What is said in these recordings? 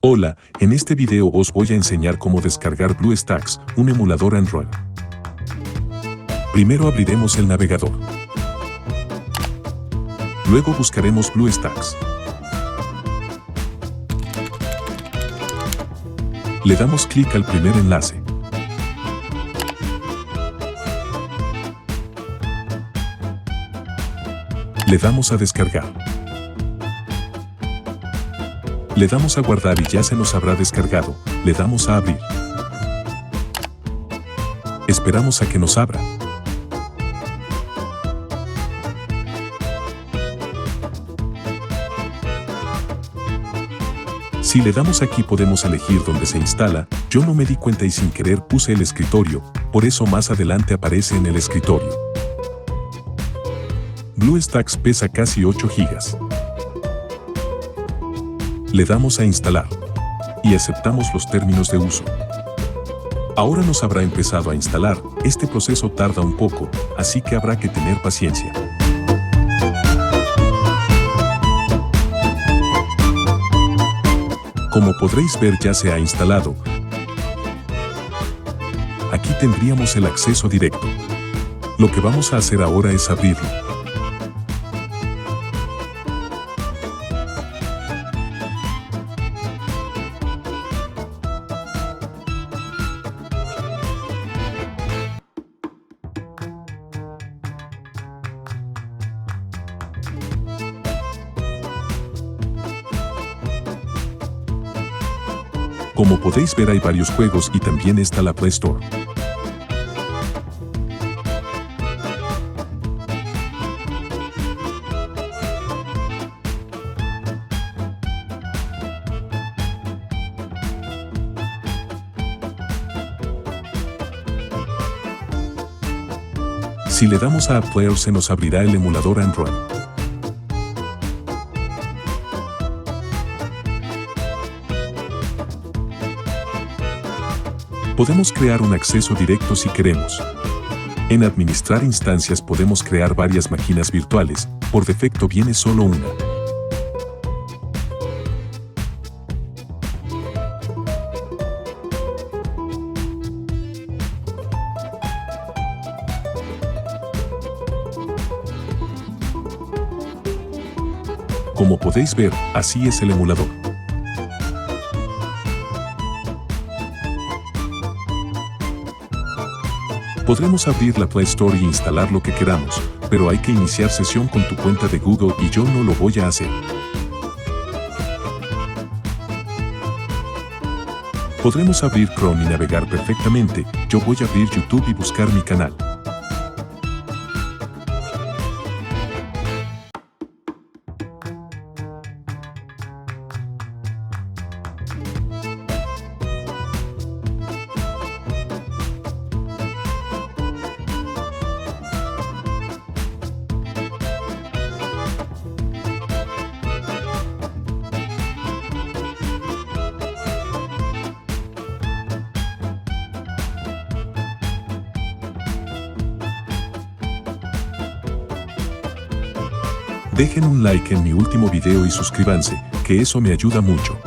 Hola, en este video os voy a enseñar cómo descargar BlueStacks, un emulador Android. Primero abriremos el navegador. Luego buscaremos BlueStacks. Le damos clic al primer enlace. Le damos a descargar. Le damos a guardar y ya se nos habrá descargado. Le damos a abrir. Esperamos a que nos abra. Si le damos aquí podemos elegir dónde se instala. Yo no me di cuenta y sin querer puse el escritorio, por eso más adelante aparece en el escritorio. BlueStacks pesa casi 8 GB. Le damos a instalar y aceptamos los términos de uso. Ahora nos habrá empezado a instalar. Este proceso tarda un poco, así que habrá que tener paciencia. Como podréis ver, ya se ha instalado. Aquí tendríamos el acceso directo. Lo que vamos a hacer ahora es abrirlo. Como podéis ver, hay varios juegos y también está la Play Store. Si le damos a App Player se nos abrirá el emulador Android. Podemos crear un acceso directo si queremos. En administrar instancias podemos crear varias máquinas virtuales. Por defecto viene solo una. Como podéis ver, así es el emulador. Podremos abrir la Play Store y instalar lo que queramos, pero hay que iniciar sesión con tu cuenta de Google y yo no lo voy a hacer. Podremos abrir Chrome y navegar perfectamente. Yo voy a abrir YouTube y buscar mi canal. Dejen un like en mi último video y suscríbanse, que eso me ayuda mucho.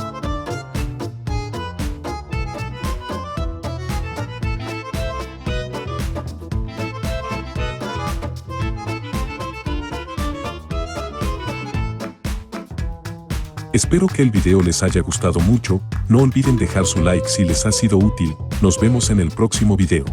Espero que el video les haya gustado mucho. No olviden dejar su like si les ha sido útil. Nos vemos en el próximo video.